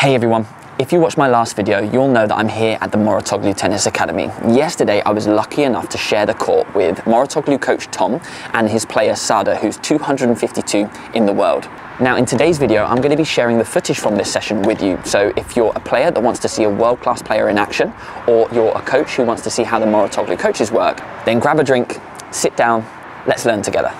Hey everyone, if you watched my last video, you'll know that I'm here at the Mouratoglou Tennis Academy. Yesterday, I was lucky enough to share the court with Mouratoglou coach Tom and his player Sada, who's 252 in the world. Now in today's video, I'm going to be sharing the footage from this session with you. So if you're a player that wants to see a world-class player in action, or you're a coach who wants to see how the Mouratoglou coaches work, then grab a drink, sit down, let's learn together.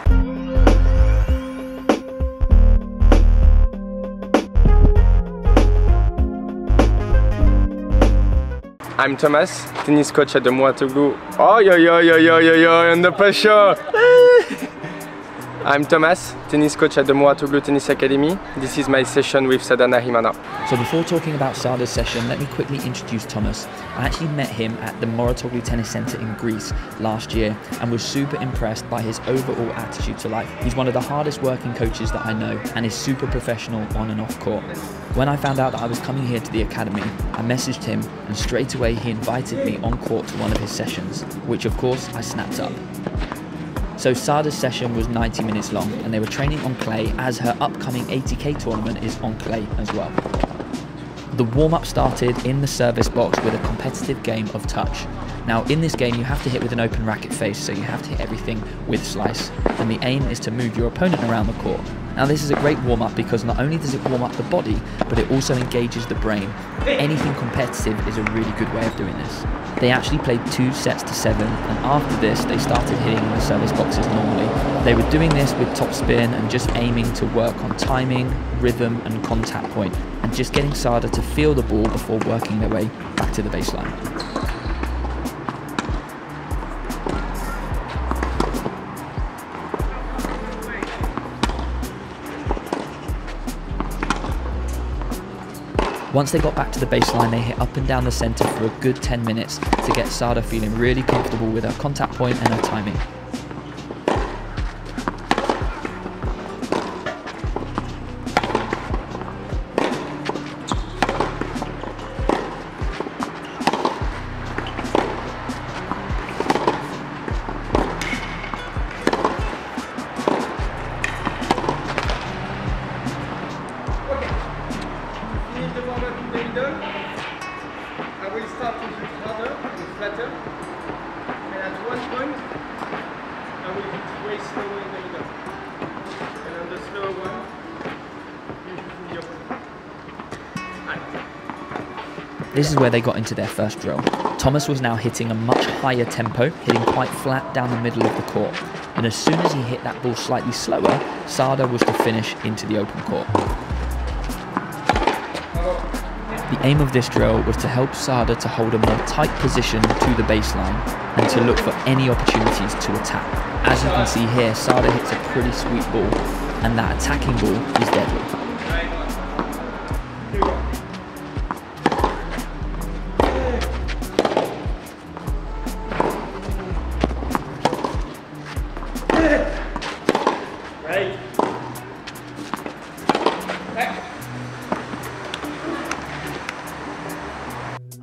I'm Thomas, tennis coach at the Mouratoglou. Oh, yo, under pressure! I'm Thomas, tennis coach at the Mouratoglou Tennis Academy. This is my session with Sada Nahimana. So before talking about Sada's session, let me quickly introduce Thomas. I actually met him at the Mouratoglou Tennis Center in Greece last year and was super impressed by his overall attitude to life. He's one of the hardest working coaches that I know and is super professional on and off court. When I found out that I was coming here to the academy, I messaged him and straight away he invited me on court to one of his sessions, which of course I snapped up. So Sada's session was 90 minutes long and they were training on clay as her upcoming 80k tournament is on clay as well. The warm-up started in the service box with a competitive game of touch. Now in this game you have to hit with an open racket face, so you have to hit everything with slice, and the aim is to move your opponent around the court. Now this is a great warm-up because not only does it warm up the body, but it also engages the brain. Anything competitive is a really good way of doing this. They actually played 2 sets to 7, and after this they started hitting in the service boxes normally. They were doing this with topspin and just aiming to work on timing, rhythm and contact point, and just getting Sada to feel the ball before working their way back to the baseline. Once they got back to the baseline, they hit up and down the centre for a good 10 minutes to get Sada feeling really comfortable with her contact point and her timing. I will start to hit harder and flatter, and at one point I will hit way slower in the middle, and on the slower one you hit the opposite. This is where they got into their first drill. Thomas was now hitting a much higher tempo, hitting quite flat down the middle of the court, and as soon as he hit that ball slightly slower, Sada was to finish into the open court. The aim of this drill was to help Sada to hold a more tight position to the baseline and to look for any opportunities to attack. As you can see here, Sada hits a pretty sweet ball, and that attacking ball is deadly.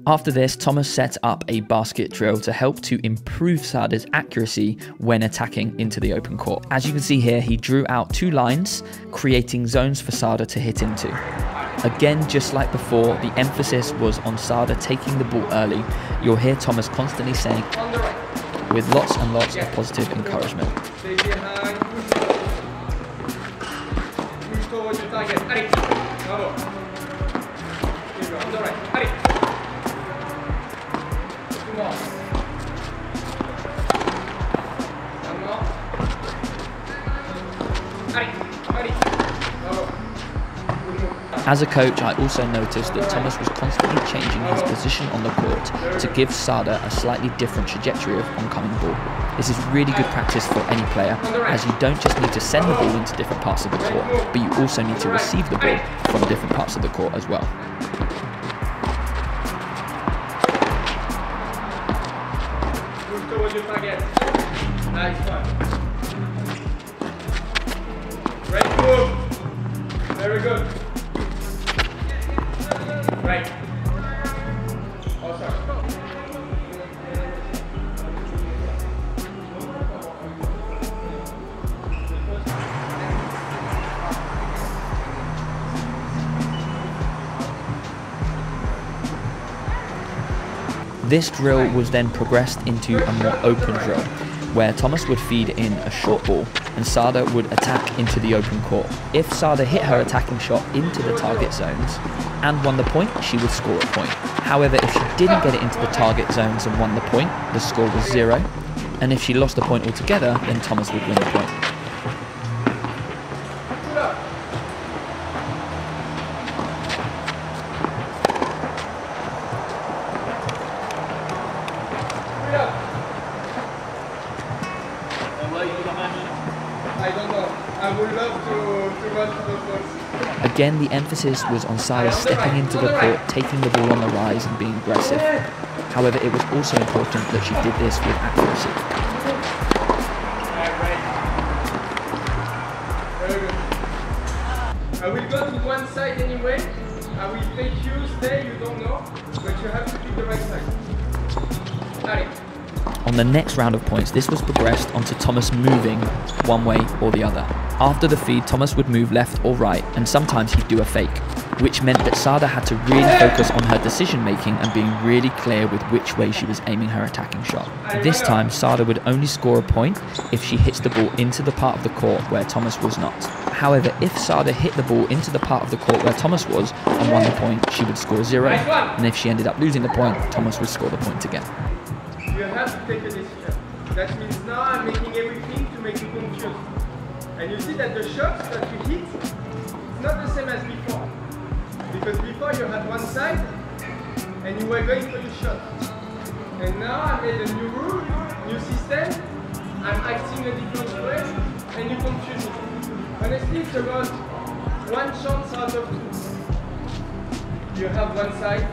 After this, Thomas set up a basket drill to help to improve Sada's accuracy when attacking into the open court. As you can see here, he drew out 2 lines, creating zones for Sada to hit into. Again, just like before, the emphasis was on Sada taking the ball early. You'll hear Thomas constantly saying, with lots and lots of positive encouragement. Stay behind, push towards your target. Allez, bravo. Here you go, on the right. Allez. As a coach, I also noticed that Thomas was constantly changing his position on the court to give Sada a slightly different trajectory of oncoming ball. This is really good practice for any player, as you don't just need to send the ball into different parts of the court, but you also need to receive the ball from different parts of the court as well. Towards your target. Nice one. Great move. Very good. Right. Oh, sorry. This drill was then progressed into a more open drill, where Thomas would feed in a short ball and Sada would attack into the open court. If Sada hit her attacking shot into the target zones and won the point, she would score a point. However, if she didn't get it into the target zones and won the point, the score was 0. And if she lost the point altogether, then Thomas would win the point. I don't know. I would love to run to the post. Again, the emphasis was on Sada stepping into the court, taking the ball on the rise and being aggressive. However, it was also important that she did this with accuracy. Very good. I will go to one side anyway. I will take you, stay, you don't know, but you have to pick the right side. Allez. On the next round of points, this was progressed onto Thomas moving one way or the other. After the feed, Thomas would move left or right, and sometimes he'd do a fake, which meant that Sada had to really focus on her decision making and being really clear with which way she was aiming her attacking shot. This time, Sada would only score a point if she hits the ball into the part of the court where Thomas was not. However, if Sada hit the ball into the part of the court where Thomas was and won the point, she would score 0, and if she ended up losing the point, Thomas would score the point again. You have to take a decision. That means now I'm making everything to make you confused. And you see that the shots that you hit, it's not the same as before. Because before you had one side and you were going for your shot. And now I made a new rule, new system, I'm acting a different way and you confuse me. Honestly, it's about one chance out of 2. You have one side,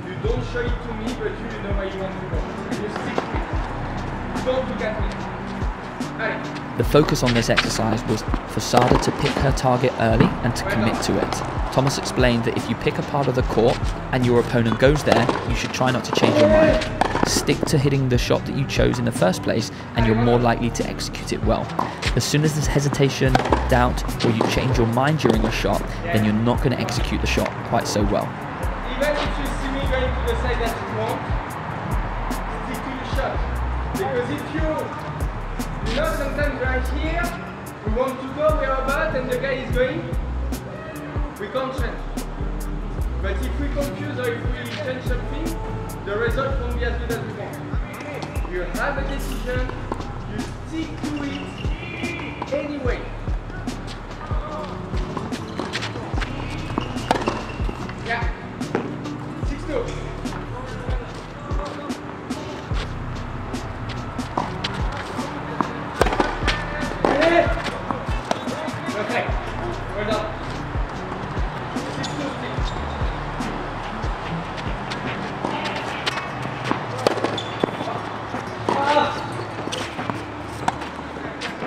you don't show it to me, but you know where you want to go. You stick to it. Don't look at me. Allez. The focus on this exercise was for Sada to pick her target early and to commit to it. Thomas explained that if you pick a part of the court and your opponent goes there, you should try not to change your mind. Stick to hitting the shot that you chose in the first place and you're more likely to execute it well. As soon as there's hesitation, doubt, or you change your mind during a shot, then you're not going to execute the shot quite so well. Even if you see me going to the side that you want, stick to your shot. Because if you know, sometimes right here, we want to go where about and the guy is going, we can't change. But if we confuse or if we change something, the result won't be as good as we want. You have a decision, you stick to it anyway. Yeah. 6-2. Okay, we're done. 6-2.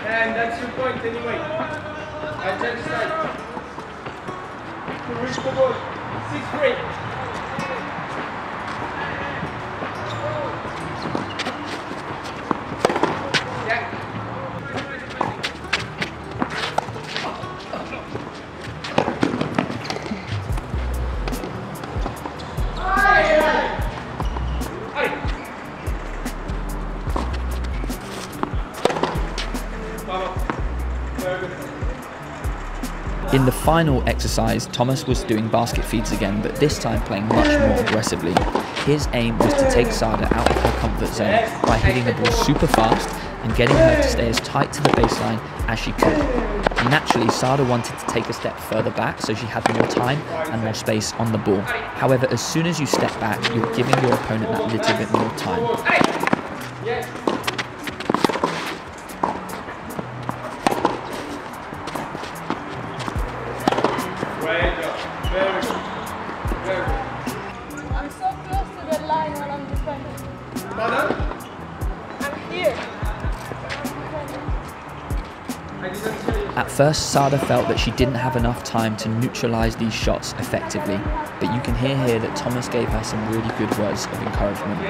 And that's your point anyway. I change side. To reach the ball. 6-3. In the final exercise, Thomas was doing basket feeds again, but this time playing much more aggressively. His aim was to take Sada out of her comfort zone by hitting the ball super fast and getting her to stay as tight to the baseline as she could. Naturally, Sada wanted to take a step further back so she had more time and more space on the ball. However, as soon as you step back, you're giving your opponent that little bit more time. I'm so close to the line when I'm defending. Pardon? I'm here. At first, Sada felt that she didn't have enough time to neutralise these shots effectively, but you can hear here that Thomas gave her some really good words of encouragement.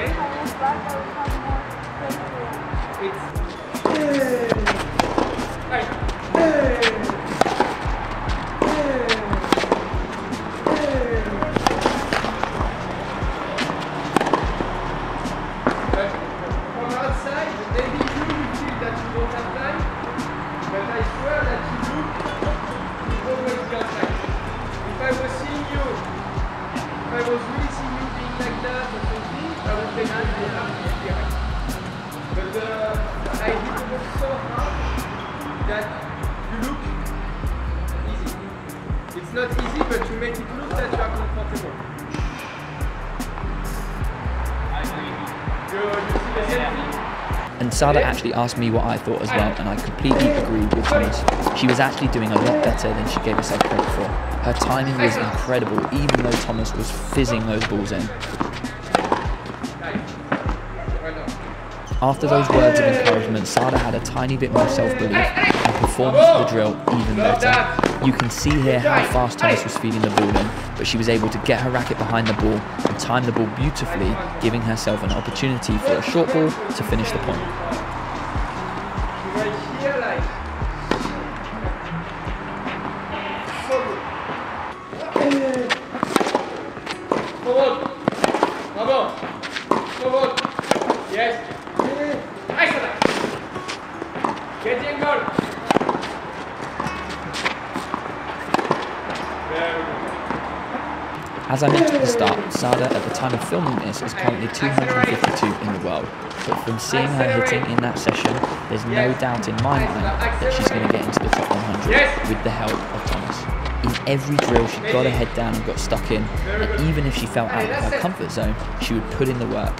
was really seeing you being like that or something, I would take it direct. But I hit the ball so hard that you look easy. It's not easy, but you make it look that you are comfortable. You see the same thing? And Sada actually asked me what I thought as well, and I completely agreed with Thomas. She was actually doing a lot better than she gave herself credit for. Her timing was incredible, even though Thomas was fizzing those balls in. After those words of encouragement, Sada had a tiny bit more self-belief and performed the drill even better. You can see here how fast Thomas was feeding the ball in, but she was able to get her racket behind the ball and time the ball beautifully, giving herself an opportunity for a short ball to finish the point. Forward. Bravo. Forward. Yes. Nice. Get the angle. As I mentioned at the start, Sada at the time of filming this is currently 252 in the world, but from seeing her hitting in that session, there's no doubt in my mind that she's going to get into the top 100 with the help of Thomas. In every drill she got her head down and got stuck in, and even if she felt out of her comfort zone, she would put in the work.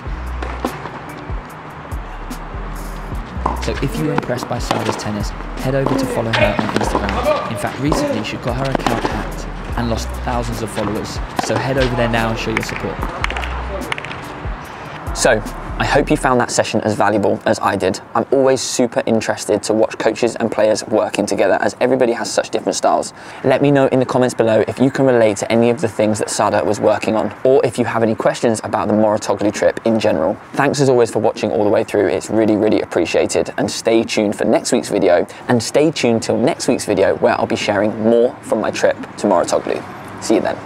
So if you were impressed by Sada's tennis, head over to follow her on Instagram. In fact, recently she got her account hacked and lost thousands of followers, so head over there now and show your support. So, I hope you found that session as valuable as I did. I'm always super interested to watch coaches and players working together, as everybody has such different styles. Let me know in the comments below if you can relate to any of the things that Sada was working on, or if you have any questions about the Mouratoglou trip in general. Thanks as always for watching all the way through. It's really, really appreciated. And stay tuned for next week's video, and stay tuned till next week's video where I'll be sharing more from my trip to Mouratoglou. See you then.